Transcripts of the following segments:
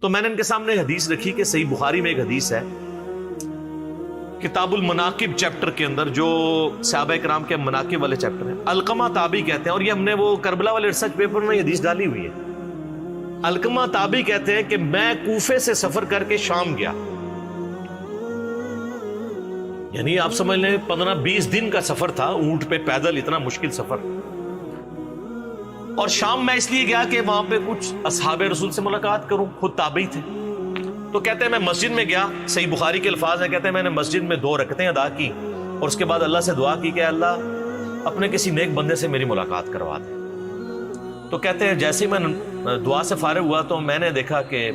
تو میں نے ان کے سامنے حدیث رکھی کہ صحیح بخاری میں ایک حدیث ہے کتاب المناقب چیپٹر کے اندر، جو صحابہ کرام کے مناقب والے چیپٹر ہیں، علقمہ تابعی کہتے ہیں، اور یہ ہم نے وہ کربلا والے ریسرچ پیپر میں یہ حدیث ڈالی ہوئی ہے۔ علقمہ تابعی کہتے ہیں کہ میں کوفے سے سفر کر کے شام گیا، یعنی آپ سمجھ لیں 15-20 دن کا سفر تھا، اونٹ پہ پیدل، اتنا مشکل سفر۔ اور شام میں اس لیے گیا کہ وہاں پہ کچھ اصحاب رسول سے ملاقات کروں، خود تابعی تھے۔ تو کہتے ہیں میں مسجد میں گیا، صحیح بخاری کے الفاظ ہیں، کہتے ہیں میں نے مسجد میں 2 رکعتیں ادا کی اور اس کے بعد اللہ سے دعا کی کہ اللہ اپنے کسی نیک بندے سے میری ملاقات کروا دے۔ تو کہتے ہیں جیسے ہی میں دعا سے فارغ ہوا تو میں نے دیکھا کہ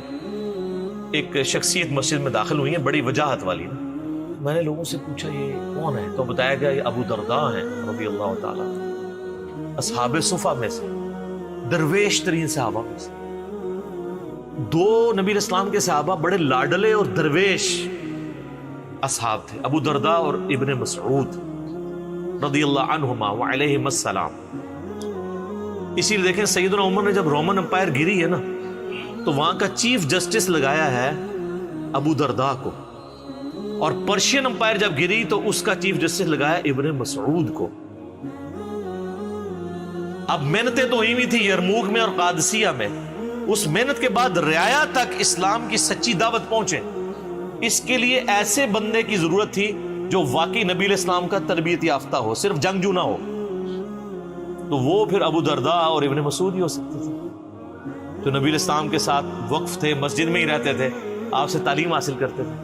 ایک شخصیت مسجد میں داخل ہوئی ہے، بڑی وجاہت والی۔ میں نے لوگوں سے پوچھا یہ کون ہے؟ تو بتایا گیا یہ ابو درداء ہیں رضی اللہ تعالیٰ، اصحاب صفہ میں سے، درویش ترین صحابہ میں سے۔ 2 نبی الاسلام کے صحابہ بڑے لاڈلے اور درویش اصحاب تھے، ابو درداء اور ابن مسعود رضی اللہ عنہما وعلیہم السلام۔ اسی لیے دیکھیں سیدنا عمر نے جب رومن امپائر گری ہے نا، تو وہاں کا چیف جسٹس لگایا ہے ابو درداء کو، اور پرشین امپائر جب گری تو اس کا چیف جسٹس لگایا ابن مسعود کو۔ اب محنتیں تو ہوئی ہوئی تھی یرموک میں اور قادسیہ میں، اس محنت کے بعد رعایا تک اسلام کی سچی دعوت پہنچے، اس کے لیے ایسے بندے کی ضرورت تھی جو واقعی نبی علیہ السلام کا تربیت یافتہ ہو، صرف جنگجو نہ ہو۔ تو وہ پھر ابو درداء اور ابن مسعود ہی ہو سکتے تھے، جو نبی علیہ السلام کے ساتھ وقف تھے، مسجد میں ہی رہتے تھے، آپ سے تعلیم حاصل کرتے تھے۔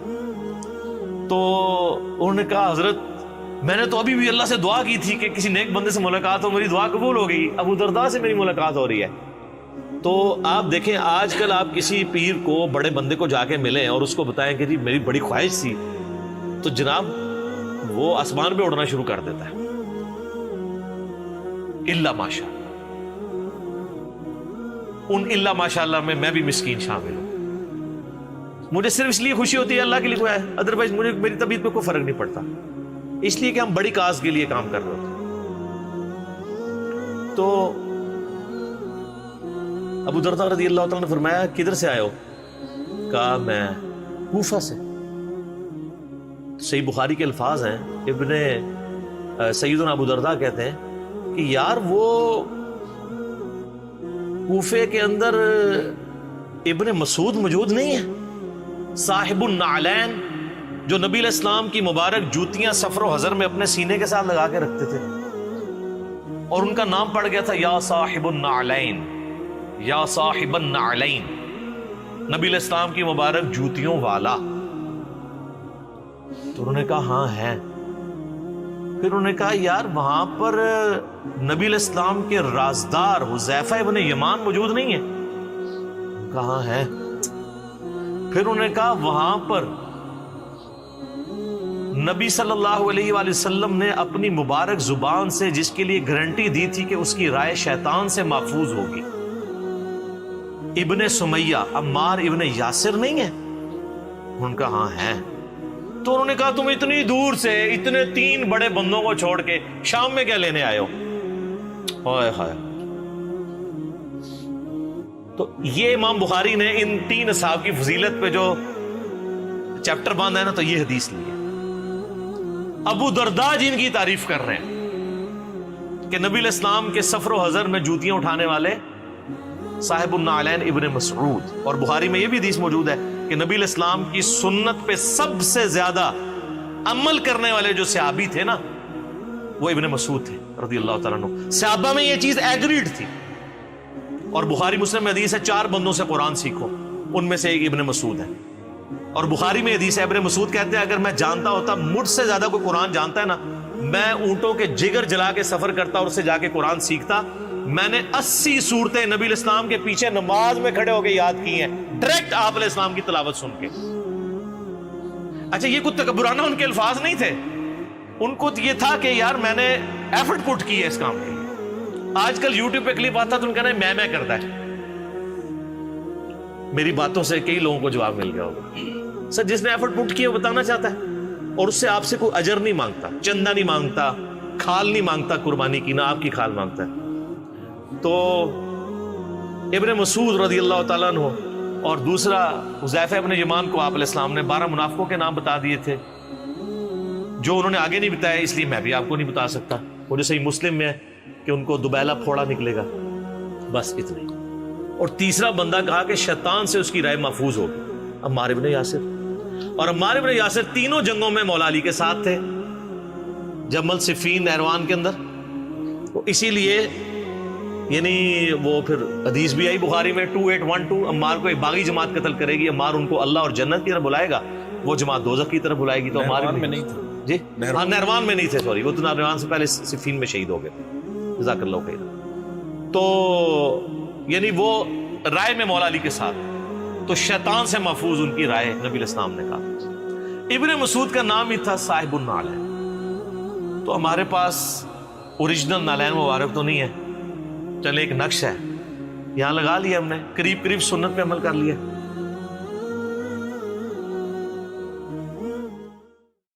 تو انہوں نے کہا حضرت میں نے تو ابھی بھی اللہ سے دعا کی تھی کہ کسی نیک بندے سے ملاقات ہو، میری دعا قبول ہو گئی، ابو درداء سے میری ملاقات ہو رہی ہے۔ تو آپ دیکھیں آج کل آپ کسی پیر کو، بڑے بندے کو جا کے ملیں اور اس کو بتائیں کہ جی میری بڑی خواہش تھی، تو جناب وہ آسمان پہ اڑنا شروع کر دیتا ہے، الا ماشاء ان الا ماشاء اللہ میں بھی مسکین شامل ہوں۔ مجھے صرف اس لیے خوشی ہوتی ہے اللہ کے لیے کوئی ہے، ادروائز مجھے میری طبیعت پہ کوئی فرق نہیں پڑتا، اس لیے کہ ہم بڑی کاز کے لیے کام کر رہے ہوتے۔ تو ابو درداء رضی اللہ تعالیٰ نے فرمایا کدھر سے آئے ہو؟ کہا میں کوفہ سے۔ صحیح بخاری کے الفاظ ہیں، سیدنا ابو درداء کہتے ہیں کہ یار وہ کوفے کے اندر ابن مسعود موجود نہیں ہے، صاحب النعلین، جو نبی علیہ السلام کی مبارک جوتیاں سفر و حضر میں اپنے سینے کے ساتھ لگا کے رکھتے تھے، اور ان کا نام پڑ گیا تھا یا صاحب النعلین، یا صاحب النعلین، نبی علیہ السلام کی مبارک جوتیوں والا۔ تو انہوں نے کہا ہاں ہے۔ پھر انہوں نے کہا یار وہاں پر نبی علیہ السلام کے رازدار حذیفہ ابن یمان موجود نہیں ہے؟ کہاں ہے؟ پھر انہوں نے کہا وہاں پر نبی صلی اللہ علیہ وآلہ وسلم نے اپنی مبارک زبان سے جس کے لیے گارنٹی دی تھی کہ اس کی رائے شیطان سے محفوظ ہوگی، ابن سمیہ عمار ابن یاسر نہیں ہے؟ ان کا ہاں ہے۔ تو انہوں نے کہا تم اتنی دور سے اتنے 3 بڑے بندوں کو چھوڑ کے شام میں کیا لینے آئے ہو؟ ہائے ہائے۔ تو یہ امام بخاری نے ان 3 اصحاب کی فضیلت پہ جو چیپٹر باندھا ہے نا، تو یہ حدیث لی ہے۔ ابو درداء جن کی تعریف کر رہے ہیں کہ نبی علیہ السلام کے سفر و حضر میں جوتیاں اٹھانے والے صاحب النعلین ابن مسعود، اور بخاری میں یہ بھی حدیث موجود ہے کہ نبی علیہ السلام کی سنت پہ سب سے زیادہ عمل کرنے والے جو صحابی تھے نا، وہ ابن مسعود تھے رضی اللہ تعالیٰ عنہ۔ صحابہ میں یہ چیز ایگریڈ تھی، اور بخاری مسلم میں حدیث ہے 4 بندوں سے قرآن سیکھو، ان میں سے ایک ابن مسعود ہے۔ اور بخاری میں حدیث ہے ابن مسعود کہتے ہیں اگر میں جانتا ہوتا مجھ سے زیادہ کوئی قرآن جانتا ہے نا، میں اونٹوں کے جگر جلا کے سفر کرتا اور اس سے جا کے قرآن سیکھتا۔ میں نے 80 صورتیں نبی علیہ السلام کے پیچھے نماز میں کھڑے ہو کے یاد کی ہیں، ڈائریکٹ آپ علیہ السلام کی تلاوت سن کے۔ اچھا یہ کوئی تکبرانہ ان کے الفاظ نہیں تھے، ان کو یہ تھا کہ یار میں نے ایفرٹ پٹ کی ہے اس کام کے لیے۔ آج کل یوٹیوب پہ کلپ آتا تو ان کا نا میں کرتا ہے۔ میری باتوں سے کئی لوگوں کو جواب مل گیا ہوگا، سر جس نے ایفرٹ پٹ کی وہ بتانا چاہتا ہے، اور اس سے آپ سے کوئی اجر نہیں مانگتا، چندہ نہیں مانگتا، کھال نہیں مانگتا قربانی کی، نہ آپ کی کھال مانگتا ہے۔ تو ابن مسعود رضی اللہ تعالیٰ عنہ اور دوسرا حذیفہ ابن یمان کو آپ علیہ السلام نے 12 منافقوں کے نام بتا دیے تھے جو انہوں نے آگے نہیں بتایا، اس لیے میں بھی آپ کو نہیں بتا سکتا۔ وہ جو صحیح مسلم میں ہے کہ ان کو دوبیلا پھوڑا نکلے گا، بس اتنا ہی۔ اور تیسرا بندہ کہا کہ شیطان سے اس کی رائے محفوظ ہوگی، عمار ابن یاسر۔ اور عمار ابن یاسر تینوں جنگوں میں مولا علی کے ساتھ تھے، جمل، صفین، نہروان کے اندر۔ تو اسی لیے یعنی وہ پھر حدیث بھی آئی بخاری میں 2812، عمار کو ایک باغی جماعت قتل کرے گی، عمار ان کو اللہ اور جنت کی طرف بلائے گا، وہ جماعت دوزخ کی طرف بلائے گی۔ تو عمار میں نہیں تھا جی ہاں نہروان میں نہیں تھے، سوری، وہ تو نہروان سے پہلے صفین میں شہید ہو گئے تھے، جزاک اللہ خیر۔ تو یعنی وہ رائے میں مولا علی کے ساتھ، تو شیطان سے محفوظ ان کی رائے، نبی علیہ السلام نے کہا۔ ابن مسعود کا نام ہی تھا صاحب النعلین۔ تو ہمارے پاس اوریجنل نالین مبارک تو نہیں ہے، چلے ایک نقش ہے یہاں لگا لیا ہم نے، قریب قریب سنت پہ عمل کر لیا۔